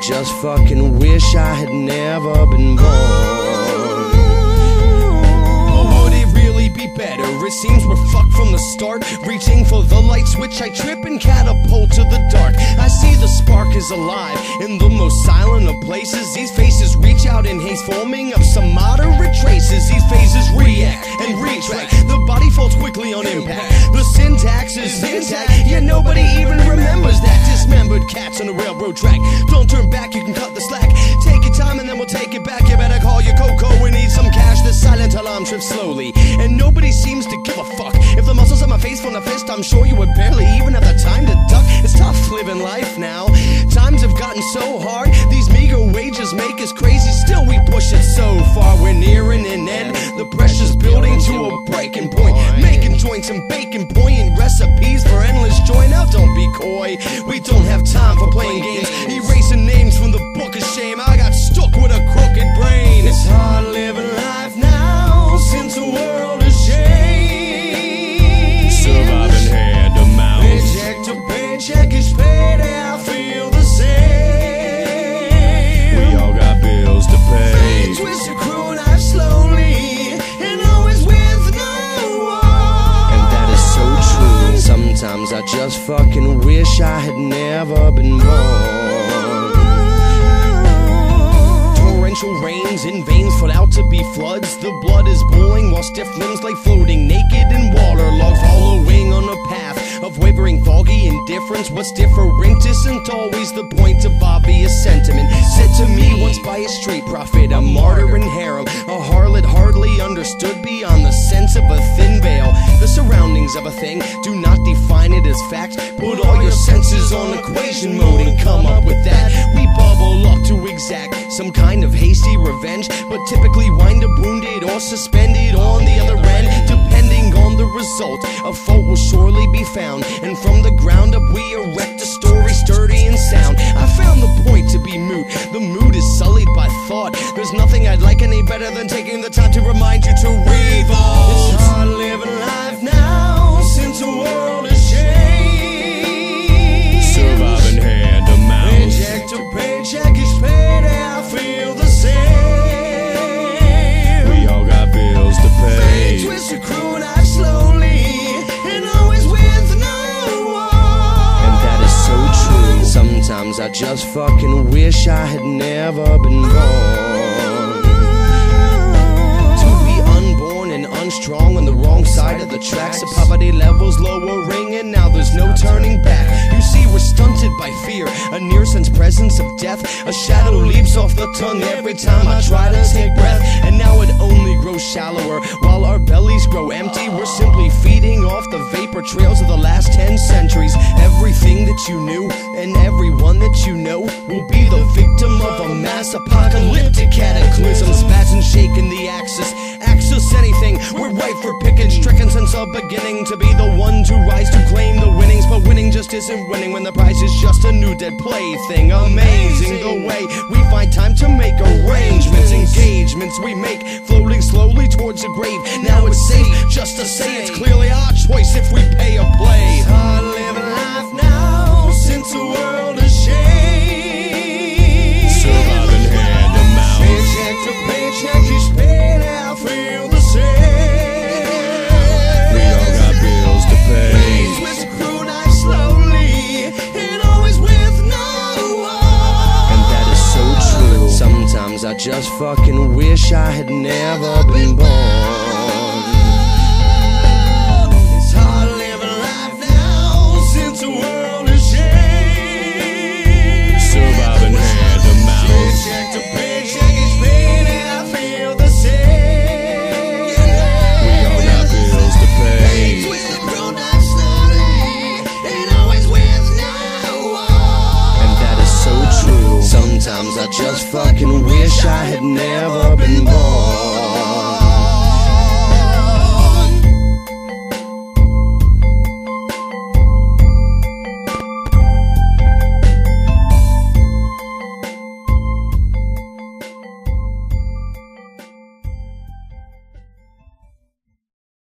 just fucking wish I had never been born. Or would it really be better? It seems we're fucked from the start. Reaching for the light switch, I trip and catapult to the dark. I see the spark is alive in the most silent of places. These faces reach out in haste, forming up some moderate traces. These phases react and retract. The body falls quickly on impact. The syntax is intact, yet nobody even remembers that. Dismembered cats on a railroad track. Don't turn back, you can cut the slack. Take your time and then we'll take it back. You better call your Coco, we need some cash. The silent alarm trips slowly, and nobody seems to give a fuck. If the muscles on my face from the fist, I'm sure you would barely even have the time to duck. It's tough living life now. Times have gotten so hard. These meager wages make us crazy. Still we push it so far. We're nearing an end. The pressure's building to a breaking point. Making joints and baking poignant recipes for endless joy. Now don't be coy. We don't have time for playing games. Erasing names from the book of shame. I got stuck with a crooked brain. It's hard living life now since the world has changed. Surviving hand to mouth. Paycheck to paycheck, each payday I feel the same. We all got bills to pay. Fate twists a cruel knife slowly, and always with no one. And that is so true. Sometimes I just fucking wish I had never been born. Torrential rains in veins fall out to be floods. The blood is boiling while stiff limbs lay floating naked in waterlogged, following on a path of wavering foggy indifference. What's different isn't always the point of obvious sentiment. Said to me once by a street prophet, a martyr in harem, a harlot hardly understood beyond the sense of a thin veil. The surroundings of a thing do not define it as fact. Put all your senses on equation mode and come up with that. We bubble up to exact some kind of hasty revenge, but typically wind up wounded or suspended on the other end. Depending on the result, a fault will surely be found, and from the ground up we erect a story sturdy and sound. I found the point to be moot. The mood is sullied by thought. There's nothing I'd like any better than taking the time to remind you to revolve. It's hard living life now since the world has changed. Surviving hand to mouth. Paycheck to paycheck, each payday I feel the same. We all got bills to pay. Fate twists a cruel knife slowly, and always with no one. And that is so true. Sometimes I just fucking wish I had never been born. To be unborn and unstrong on the wrong side of the tracks. The poverty levels lowering, and now there's no turning back. You see, we're stunted by fear, a near sense presence of death. A shadow leaps off the tongue every time I try to take breath. And now it only grows shallower while our bellies grow empty. We're simply feeding off the vapor trails of the last 10 centuries. Everything that you knew and everyone that you know will be the victim of a mass apocalyptic cataclysm. Spats and shaking the axis. Access anything, we're ripe for picking. Stricken since the beginning to be the one to rise to claim the winnings. But winning just isn't winning when the prize is just a new dead plaything. Amazing the way we find time to make arrangements. Engagements we make, floating slowly towards the grave. Now it's safe just to say it's clearly our choice if we pay or play. It's hard living life now since the world has changed. Surviving hand to mouth. Paycheck to paycheck, each payday I feel the same. We all got bills to pay. Fate twists a cruel knife slowly, and always with no one. And that is so true. Sometimes I just fucking wish I had never been born. It's hard living life now since the world has changed. Surviving hand to mouth. Paycheck to paycheck, each payday I feel the same. We all got bills to pay. Fate twists the cruel knife slowly, and always with no one. And that is so true. Sometimes I just fucking wish I had never been born.